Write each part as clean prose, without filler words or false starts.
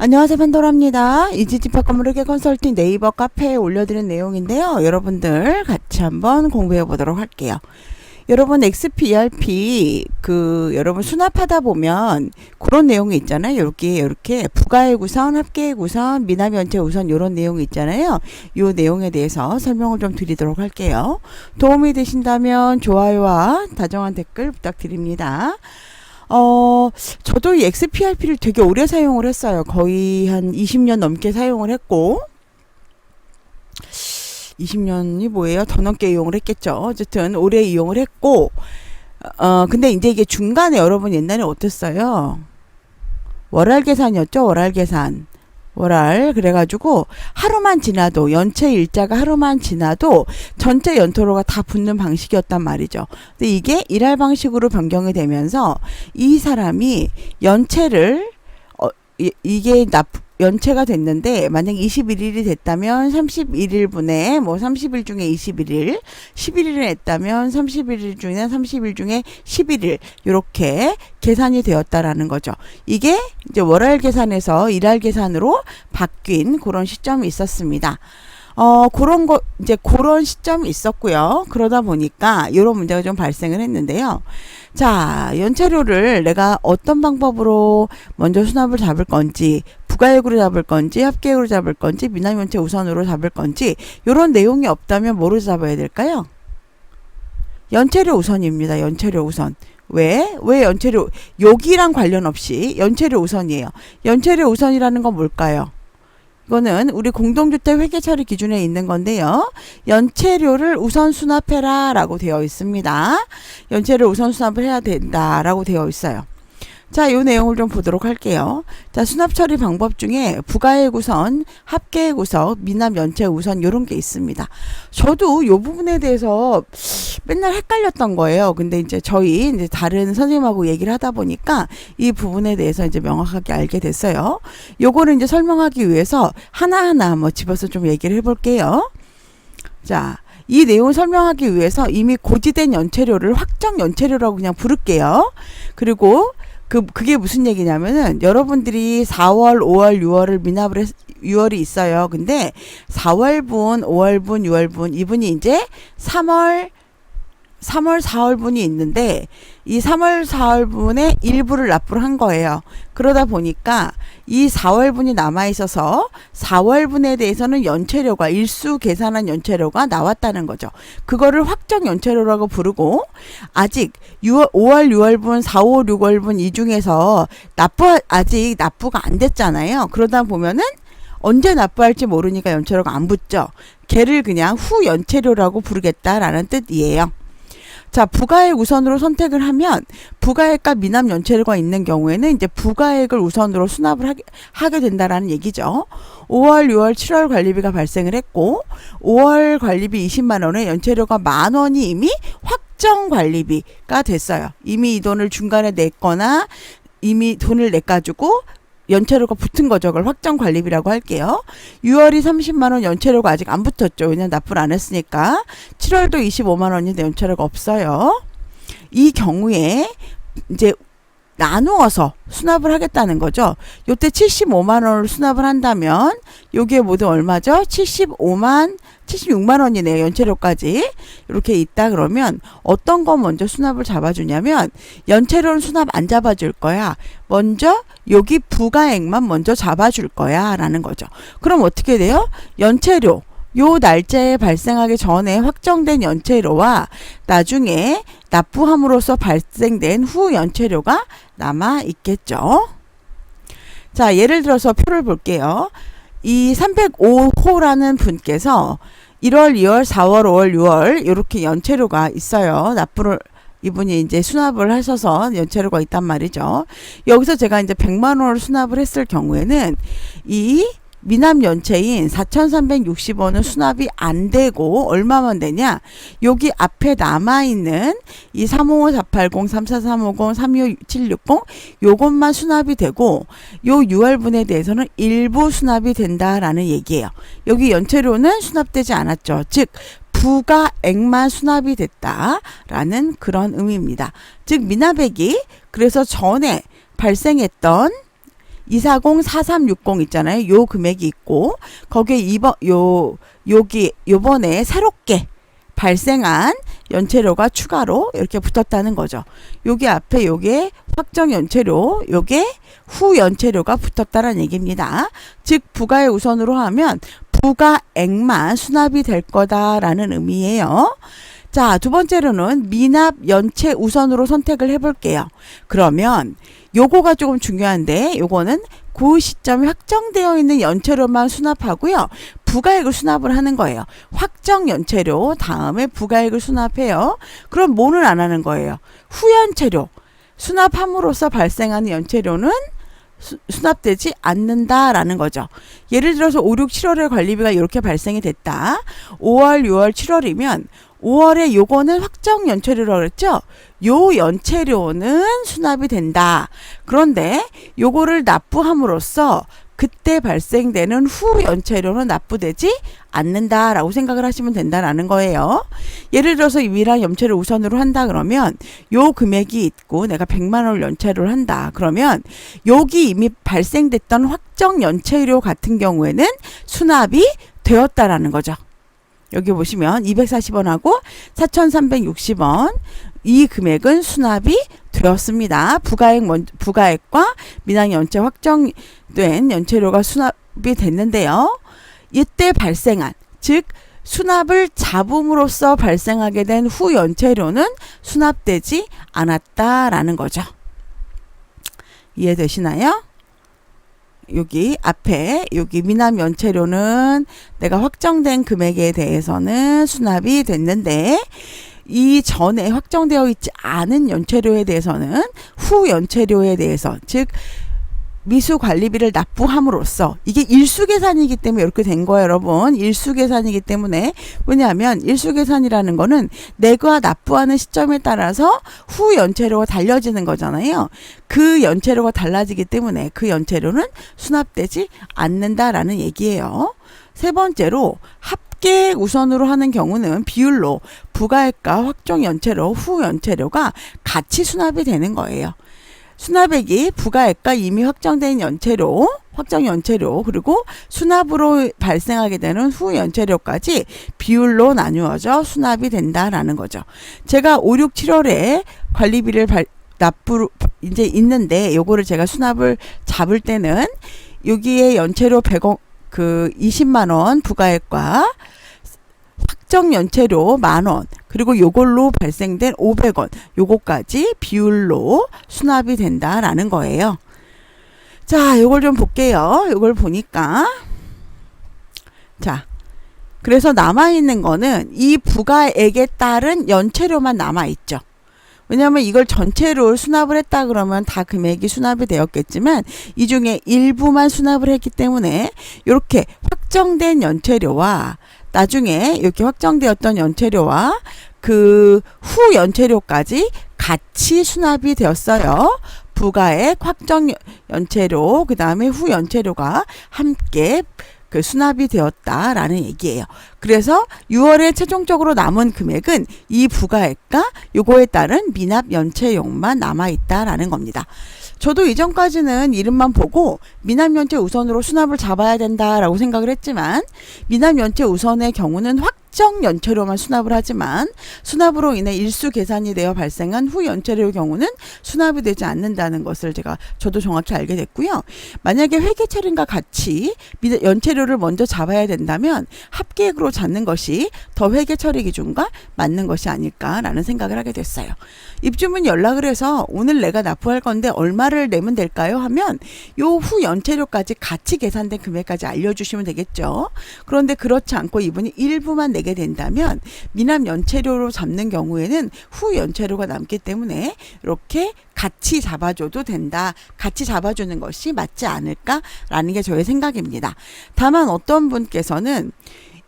안녕하세요, 판도라입니다. 이지집합 건물회계 컨설팅 네이버 카페에 올려드린 내용인데요. 여러분들 같이 한번 공부해 보도록 할게요. 여러분 XPRP 여러분 수납하다 보면 그런 내용이 있잖아요. 이렇게 부가의 구선, 합계의 구선, 미납 연체 우선 이런 내용이 있잖아요. 이 내용에 대해서 설명을 좀 드리도록 할게요. 도움이 되신다면 좋아요와 다정한 댓글 부탁드립니다. 저도 이 XPRP를 되게 오래 사용을 했어요. 거의 한 20년 넘게 사용을 했고, 20년이 뭐예요? 더 넘게 이용을 했겠죠. 어쨌든 오래 이용을 했고, 근데 이제 이게 중간에 여러분 옛날에 어땠어요? 월할 계산이었죠? 월할 계산. 그래가지고 하루만 지나도 연체 일자가 하루만 지나도 전체 연토로가 다 붙는 방식이었단 말이죠. 근데 이게 일할 방식으로 변경이 되면서 이 사람이 연체를 이게 연체가 됐는데 만약 21일이 됐다면 31일분에 뭐 30일 중에 21일, 11일을 했다면 31일 중에 30일 중에 11일 이렇게 계산이 되었다라는 거죠. 이게 이제 월할 계산에서 일할 계산으로 바뀐 그런 시점이 있었습니다. 그런 시점이 있었고요. 그러다 보니까 이런 문제가 좀 발생을 했는데요. 자, 연체료를 내가 어떤 방법으로 먼저 수납을 잡을 건지, 부가액으로 잡을 건지, 합계액으로 잡을 건지, 미납연체 우선으로 잡을 건지, 이런 내용이 없다면 뭐로 잡아야 될까요? 연체료 우선입니다. 연체료 우선. 왜 연체료, 여기랑 관련 없이 연체료 우선이에요. 연체료 우선이라는 건 뭘까요? 이거는 우리 공동주택 회계처리 기준에 있는 건데요. 연체료를 우선 수납해라 라고 되어 있습니다. 연체료를 우선 수납을 해야 된다라고 되어 있어요. 자, 이 내용을 좀 보도록 할게요. 자, 수납 처리 방법 중에 부가액 우선, 합계액 우선, 미납 연체 우선 이런 게 있습니다. 저도 이 부분에 대해서 맨날 헷갈렸던 거예요. 근데 이제 다른 선생님하고 얘기를 하다 보니까 이 부분에 대해서 이제 명확하게 알게 됐어요. 요거를 이제 설명하기 위해서 하나하나 집어서 좀 얘기를 해볼게요. 자, 이 내용을 설명하기 위해서 이미 고지된 연체료를 확정 연체료라고 그냥 부를게요. 그리고 그게 무슨 얘기냐면은 여러분들이 4월, 5월, 6월을 6월이 있어요. 근데 4월분, 5월분, 6월분 이분이 이제 3월, 4월분이 있는데 이 3월, 4월분의 일부를 납부를 한 거예요. 그러다 보니까 이 4월분이 남아있어서 4월분에 대해서는 연체료가 일수 계산한 연체료가 나왔다는 거죠. 그거를 확정 연체료라고 부르고 아직 5월, 6월분, 4, 5, 6월분 이 중에서 아직 납부가 안 됐잖아요. 그러다 보면은 언제 납부할지 모르니까 연체료가 안 붙죠. 걔를 그냥 후 연체료라고 부르겠다라는 뜻이에요. 자, 부가액 우선으로 선택을 하면 부가액과 미납 연체료가 있는 경우에는 이제 부가액을 우선으로 수납을 하게 된다라는 얘기죠. 5월, 6월, 7월 관리비가 발생을 했고 5월 관리비 20만 원에 연체료가 10,000원이 이미 확정 관리비가 됐어요. 이미 이 돈을 중간에 냈거나 이미 돈을 내가지고 연체료가 붙은 거죠. 그걸 확정 관리비라고 할게요. 6월이 30만 원 연체료가 아직 안 붙었죠. 왜냐면 납부를 안 했으니까. 7월도 25만 원인데 연체료가 없어요. 이 경우에 이제 나누어서 수납을 하겠다는 거죠. 요때 75만 원을 수납을 한다면 요게 모두 얼마죠? 76만 원이네요. 연체료까지. 이렇게 있다 그러면 어떤 거 먼저 수납을 잡아주냐면 연체료는 수납 안 잡아줄 거야. 먼저 여기 부가액만 먼저 잡아줄 거야 라는 거죠. 그럼 어떻게 돼요? 연체료 요 날짜에 발생하기 전에 확정된 연체료와 나중에 납부함으로써 발생된 후 연체료가 남아 있겠죠. 자, 예를 들어서 표를 볼게요. 이 305호라는 분께서 1월, 2월, 4월, 5월, 6월 이렇게 연체료가 있어요. 이분이 이제 수납을 하셔서 연체료가 있단 말이죠. 여기서 제가 이제 100만 원을 수납을 했을 경우에는 이 미납 연체인 4,360원은 수납이 안 되고 얼마만 되냐? 여기 앞에 남아있는 이 355-480, 34350, 32760 요것만 수납이 되고 요 6월분에 대해서는 일부 수납이 된다라는 얘기예요. 여기 연체료는 수납되지 않았죠. 즉 부가액만 수납이 됐다라는 그런 의미입니다. 즉 미납액이 그래서 전에 발생했던 240-4360 있잖아요. 요 금액이 있고 거기에 요번에 새롭게 발생한 연체료가 추가로 이렇게 붙었다는 거죠. 여기 앞에 요게 확정 연체료, 요게 후 연체료가 붙었다는 얘기입니다. 즉 부가액 우선으로 하면 부가액만 수납이 될 거다라는 의미예요. 자, 두 번째로는 미납 연체 우선으로 선택을 해볼게요. 그러면 요거가 조금 중요한데 요거는 그 시점에 확정되어 있는 연체료만 수납하고요. 부가액을 수납을 하는 거예요. 확정 연체료 다음에 부가액을 수납해요. 그럼 뭐는 안 하는 거예요? 후연체료. 수납함으로써 발생하는 연체료는 수납되지 않는다라는 거죠. 예를 들어서 5, 6, 7월에 관리비가 이렇게 발생이 됐다. 5월, 6월, 7월이면 5월에 요거는 확정 연체료라고 그랬죠? 요 연체료는 수납이 된다. 그런데 요거를 납부함으로써 그때 발생되는 후 연체료는 납부되지 않는다라고 생각을 하시면 된다라는 거예요. 예를 들어서 위랑 연체를 우선으로 한다 그러면 요 금액이 있고 내가 100만 원을 연체를 한다. 그러면 여기 이미 발생됐던 확정 연체료 같은 경우에는 수납이 되었다라는 거죠. 여기 보시면 240원하고 4,360원 이 금액은 수납이 되었습니다. 부가액과 미납연체 확정된 연체료가 수납이 됐는데요. 이때 발생한 즉 수납을 잡음으로써 발생하게 된 후 연체료는 수납되지 않았다라는 거죠. 이해되시나요? 여기 앞에 여기 미납 연체료는 내가 확정된 금액에 대해서는 수납이 됐는데 이 전에 확정되어 있지 않은 연체료에 대해서는 후 연체료에 대해서 즉 미수관리비를 납부함으로써 이게 일수계산이기 때문에 이렇게 된 거예요, 여러분. 일수계산이기 때문에 왜냐하면 일수계산이라는 거는 내가 납부하는 시점에 따라서 후 연체료가 달려지는 거잖아요. 그 연체료가 달라지기 때문에 그 연체료는 수납되지 않는다라는 얘기예요. 세 번째로 합계액 우선으로 하는 경우는 비율로 부가액과 확정 연체료, 후 연체료가 같이 수납이 되는 거예요. 수납액이 부가액과 이미 확정된 연체료, 확정 연체료, 그리고 수납으로 발생하게 되는 후 연체료까지 비율로 나누어져 수납이 된다라는 거죠. 제가 5, 6, 7월에 관리비를 납부로 이제 있는데 요거를 제가 수납을 잡을 때는 여기에 연체료 100원, 20만 원 부가액과 확정 연체료 10,000원 그리고 요걸로 발생된 500원 요거까지 비율로 수납이 된다라는 거예요. 자, 요걸 좀 볼게요. 요걸 보니까 자, 그래서 남아있는 거는 이 부가액에 따른 연체료만 남아있죠. 왜냐하면 이걸 전체로 수납을 했다 그러면 다 금액이 수납이 되었겠지만 이 중에 일부만 수납을 했기 때문에 이렇게 확정된 연체료와 나중에 이렇게 확정되었던 연체료와 그 후 연체료까지 같이 수납이 되었어요. 부가액, 확정 연체료, 그 다음에 후 연체료가 함께 수납이 되었다라는 얘기예요. 그래서 6월에 최종적으로 남은 금액은 이 부가액과 요거에 따른 미납 연체용만 남아있다라는 겁니다. 저도 이전까지는 이름만 보고 미납연체 우선으로 수납을 잡아야 된다라고 생각을 했지만 미납연체 우선의 경우는 확정 연체료만 수납을 하지만 수납으로 인해 일수 계산이 되어 발생한 후 연체료의 경우는 수납이 되지 않는다는 것을 저도 정확히 알게 됐고요. 만약에 회계처리과 같이 연체료를 먼저 잡아야 된다면 합계액으로 잡는 것이 더 회계처리 기준과 맞는 것이 아닐까라는 생각을 하게 됐어요. 입주민 연락을 해서 오늘 내가 납부할 건데 얼마를 내면 될까요? 하면 요 후 연체료까지 같이 계산된 금액까지 알려주시면 되겠죠. 그런데 그렇지 않고 이분이 일부만 내게 된다면 미납 연체료로 잡는 경우에는 후 연체료가 남기 때문에 이렇게 같이 잡아줘도 된다. 같이 잡아주는 것이 맞지 않을까라는 게 저의 생각입니다. 다만 어떤 분께서는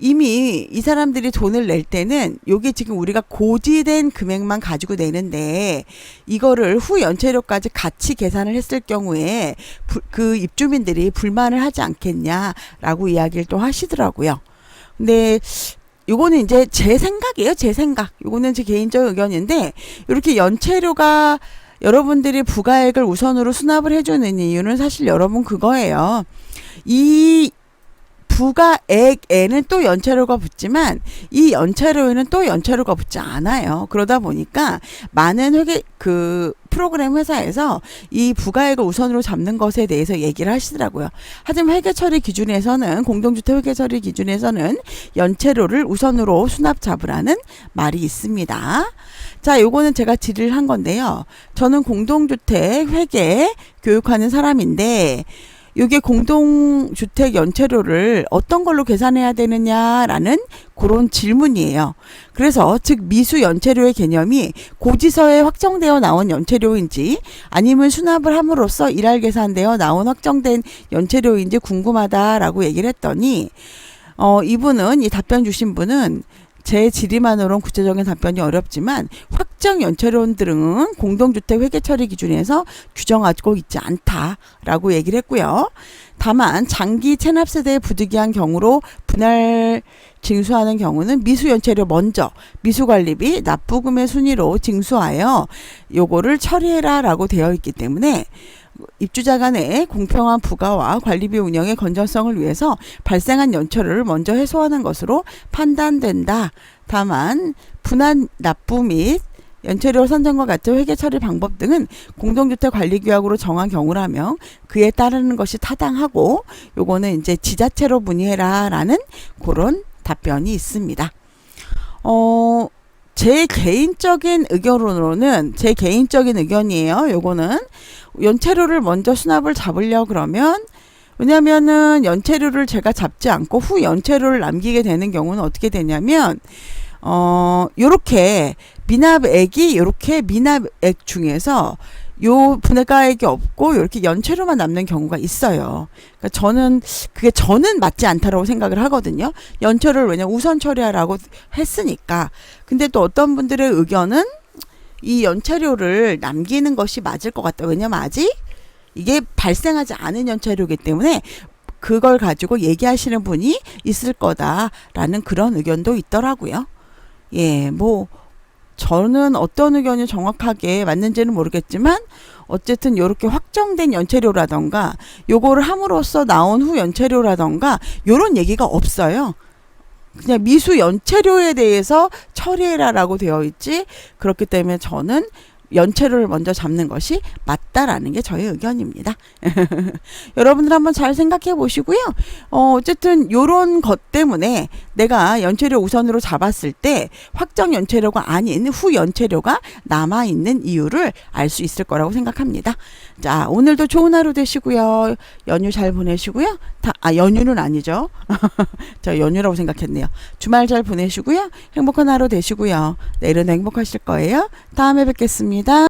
이미 이 사람들이 돈을 낼 때는 요게 지금 우리가 고지된 금액만 가지고 내는데 이거를 후 연체료까지 같이 계산을 했을 경우에 그 입주민들이 불만을 하지 않겠냐라고 이야기를 또 하시더라고요. 근데 요거는 이제 제 생각이에요. 제 생각. 요거는 제 개인적 의견인데 이렇게 연체료가 여러분들이 부가액을 우선으로 수납을 해주는 이유는 사실 여러분 그거예요. 이 부가액에는 또 연체료가 붙지만 이 연체료에는 또 연체료가 붙지 않아요. 그러다 보니까 많은 프로그램 회사에서 이 부가액을 우선으로 잡는 것에 대해서 얘기를 하시더라고요. 하지만 회계처리 기준에서는, 공동주택 회계처리 기준에서는 연체료를 우선으로 수납 잡으라는 말이 있습니다. 자, 요거는 제가 질의를 한 건데요. 저는 공동주택 회계 교육하는 사람인데 이게 공동주택 연체료를 어떤 걸로 계산해야 되느냐라는 그런 질문이에요. 그래서 즉 미수 연체료의 개념이 고지서에 확정되어 나온 연체료인지 아니면 수납을 함으로써 일할 계산되어 나온 확정된 연체료인지 궁금하다라고 얘기를 했더니 이분은, 이 답변 주신 분은 제 질의만으로는 구체적인 답변이 어렵지만 확정 연체료들은 공동주택 회계처리 기준에서 규정하고 있지 않다라고 얘기를 했고요. 다만 장기 체납세대에 부득이한 경우로 분할 징수하는 경우는 미수연체료 먼저 미수관리비 납부금의 순위로 징수하여 요거를 처리해라 라고 되어 있기 때문에 입주자 간의 공평한 부가와 관리비 운영의 건전성을 위해서 발생한 연체료를 먼저 해소하는 것으로 판단된다. 다만 분할 납부 및 연체료 선정과 같은 회계 처리 방법 등은 공동주택 관리규약으로 정한 경우라면 그에 따르는 것이 타당하고 요거는 이제 지자체로 문의해라 라는 그런 답변이 있습니다. 제 개인적인 의견이에요. 요거는 연체료를 먼저 수납을 잡으려 그러면, 왜냐면은 연체료를 제가 잡지 않고 후 연체료를 남기게 되는 경우는 어떻게 되냐면 요렇게 미납액 중에서 요 분해가액이 없고 이렇게 연체료만 남는 경우가 있어요. 그러니까 저는 맞지 않다라고 생각을 하거든요. 연체료를 왜냐 우선 처리하라고 했으니까. 근데 또 어떤 분들의 의견은 이 연체료를 남기는 것이 맞을 것 같다. 왜냐면 아직 이게 발생하지 않은 연체료이기 때문에 그걸 가지고 얘기하시는 분이 있을 거다라는 그런 의견도 있더라고요. 예, 저는 어떤 의견이 정확하게 맞는지는 모르겠지만 어쨌든 이렇게 확정된 연체료라던가 요거를 함으로써 나온 후 연체료라던가 요런 얘기가 없어요. 그냥 미수 연체료에 대해서 처리해라라고 되어 있지, 그렇기 때문에 저는 연체료를 먼저 잡는 것이 맞다라는 게 저의 의견입니다. 여러분들 한번 잘 생각해 보시고요. 어쨌든 요런 것 때문에 내가 연체료 우선으로 잡았을 때 확정 연체료가 아닌 후 연체료가 남아있는 이유를 알 수 있을 거라고 생각합니다. 자, 오늘도 좋은 하루 되시고요. 연휴 잘 보내시고요. 연휴는 아니죠. 저 연휴라고 생각했네요. 주말 잘 보내시고요. 행복한 하루 되시고요. 내일은 행복하실 거예요. 다음에 뵙겠습니다.